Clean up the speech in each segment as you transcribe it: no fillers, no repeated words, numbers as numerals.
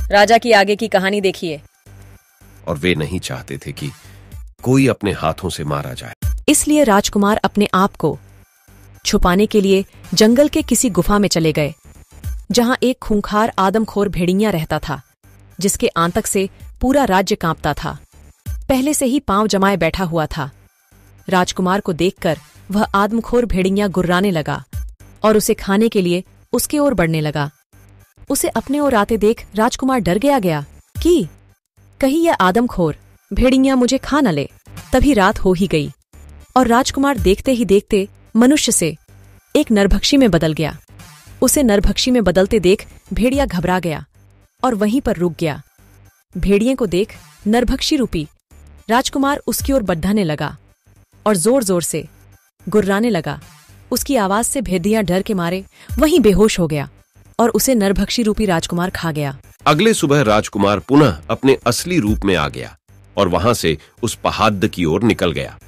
राजा की आगे की कहानी देखिए। और वे नहीं चाहते थे कि कोई अपने हाथों से मारा जाए। इसलिए राजकुमार अपने आप को छुपाने के लिए जंगल के किसी गुफा में चले गए, जहां एक खूंखार आदमखोर भेड़िया रहता था, जिसके आंतक से पूरा राज्य कांपता था। पहले से ही पांव जमाए बैठा हुआ था। राजकुमार को देखकर वह आदमखोर भेड़िया गुर्राने लगा और उसे खाने के लिए उसके ओर बढ़ने लगा। उसे अपने ओर आते देख राजकुमार डर गया कि कहीं यह आदमखोर भेड़िया मुझे खा न ले। तभी रात हो ही गई और राजकुमार देखते ही देखते मनुष्य से एक नरभक्षी में बदल गया। उसे नरभक्षी में बदलते देख भेड़िया घबरा गया और वहीं पर रुक गया। भेड़िए को देख नरभक्षी रूपी राजकुमार उसकी ओर बढ़ने लगा और जोर जोर से गुर्राने लगा। उसकी आवाज से भेड़िया डर के मारे वहीं बेहोश हो गया और उसे नरभक्षी रूपी राजकुमार खा गया। अगले सुबह राजकुमार पुनः अपने असली रूप में आ गया और वहां से उस पहाड़ की ओर निकल गया।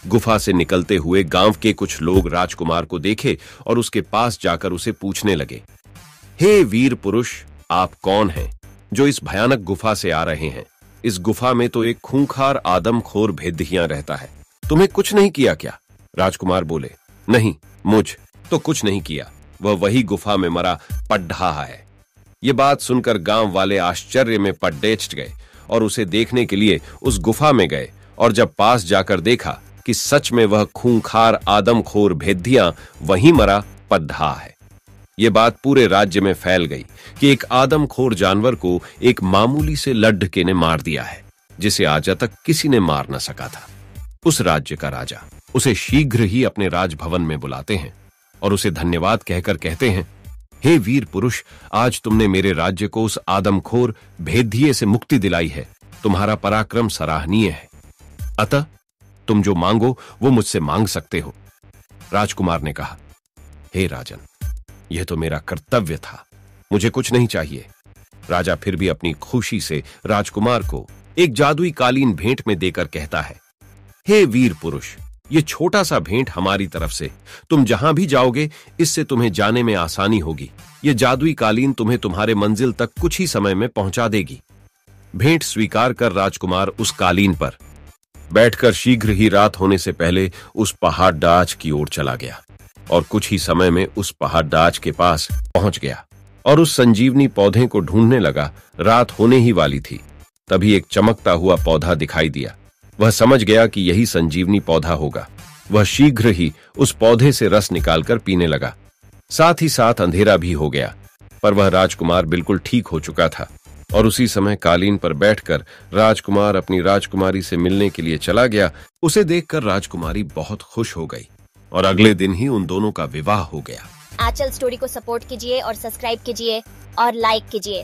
गुफा से निकलते हुए गांव के कुछ लोग राजकुमार को देखे और उसके पास जाकर उसे पूछने लगे, हे वीर पुरुष, आप कौन हैं जो इस भयानक गुफा से आ रहे हैं? इस गुफा में तो एक खूंखार आदमखोर भेड़िया रहता है, तुम्हें कुछ नहीं किया क्या? राजकुमार बोले, नहीं, मुझ तो कुछ नहीं किया, वह वही गुफा में मरा पड्ढा है। ये बात सुनकर गांव वाले आश्चर्य में पड्डेच गए और उसे देखने के लिए उस गुफा में गए और जब पास जाकर देखा कि सच में वह खूंखार आदमखोर भेड़िया वहीं मरा पड्ढा है। ये बात पूरे राज्य में फैल गई कि एक आदमखोर जानवर को एक मामूली से लड्ढके ने मार दिया है, जिसे आज तक किसी ने मार न सका था। उस राज्य का राजा उसे शीघ्र ही अपने राजभवन में बुलाते हैं और उसे धन्यवाद कहकर कहते हैं, हे वीर पुरुष, आज तुमने मेरे राज्य को उस आदमखोर भेड़िए से मुक्ति दिलाई है। तुम्हारा पराक्रम सराहनीय है। अतः तुम जो मांगो वो मुझसे मांग सकते हो। राजकुमार ने कहा, हे राजन, यह तो मेरा कर्तव्य था, मुझे कुछ नहीं चाहिए। राजा फिर भी अपनी खुशी से राजकुमार को एक जादुई कालीन भेंट में देकर कहता है, हे वीर पुरुष, ये छोटा सा भेंट हमारी तरफ से, तुम जहां भी जाओगे इससे तुम्हें जाने में आसानी होगी। ये जादुई कालीन तुम्हें तुम्हारे मंजिल तक कुछ ही समय में पहुंचा देगी। भेंट स्वीकार कर राजकुमार उस कालीन पर बैठकर शीघ्र ही रात होने से पहले उस पहाड़ डाच की ओर चला गया और कुछ ही समय में उस पहाड़ डाच के पास पहुंच गया और उस संजीवनी पौधे को ढूंढने लगा। रात होने ही वाली थी, तभी एक चमकता हुआ पौधा दिखाई दिया। वह समझ गया कि यही संजीवनी पौधा होगा। वह शीघ्र ही उस पौधे से रस निकालकर पीने लगा। साथ ही साथ अंधेरा भी हो गया, पर वह राजकुमार बिल्कुल ठीक हो चुका था और उसी समय कालीन पर बैठकर राजकुमार अपनी राजकुमारी से मिलने के लिए चला गया। उसे देखकर राजकुमारी बहुत खुश हो गई और अगले दिन ही उन दोनों का विवाह हो गया। आंचल स्टोरी को सपोर्ट कीजिए और सब्सक्राइब कीजिए और लाइक कीजिए,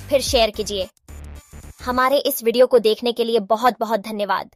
फिर शेयर कीजिए। हमारे इस वीडियो को देखने के लिए बहुत बहुत धन्यवाद।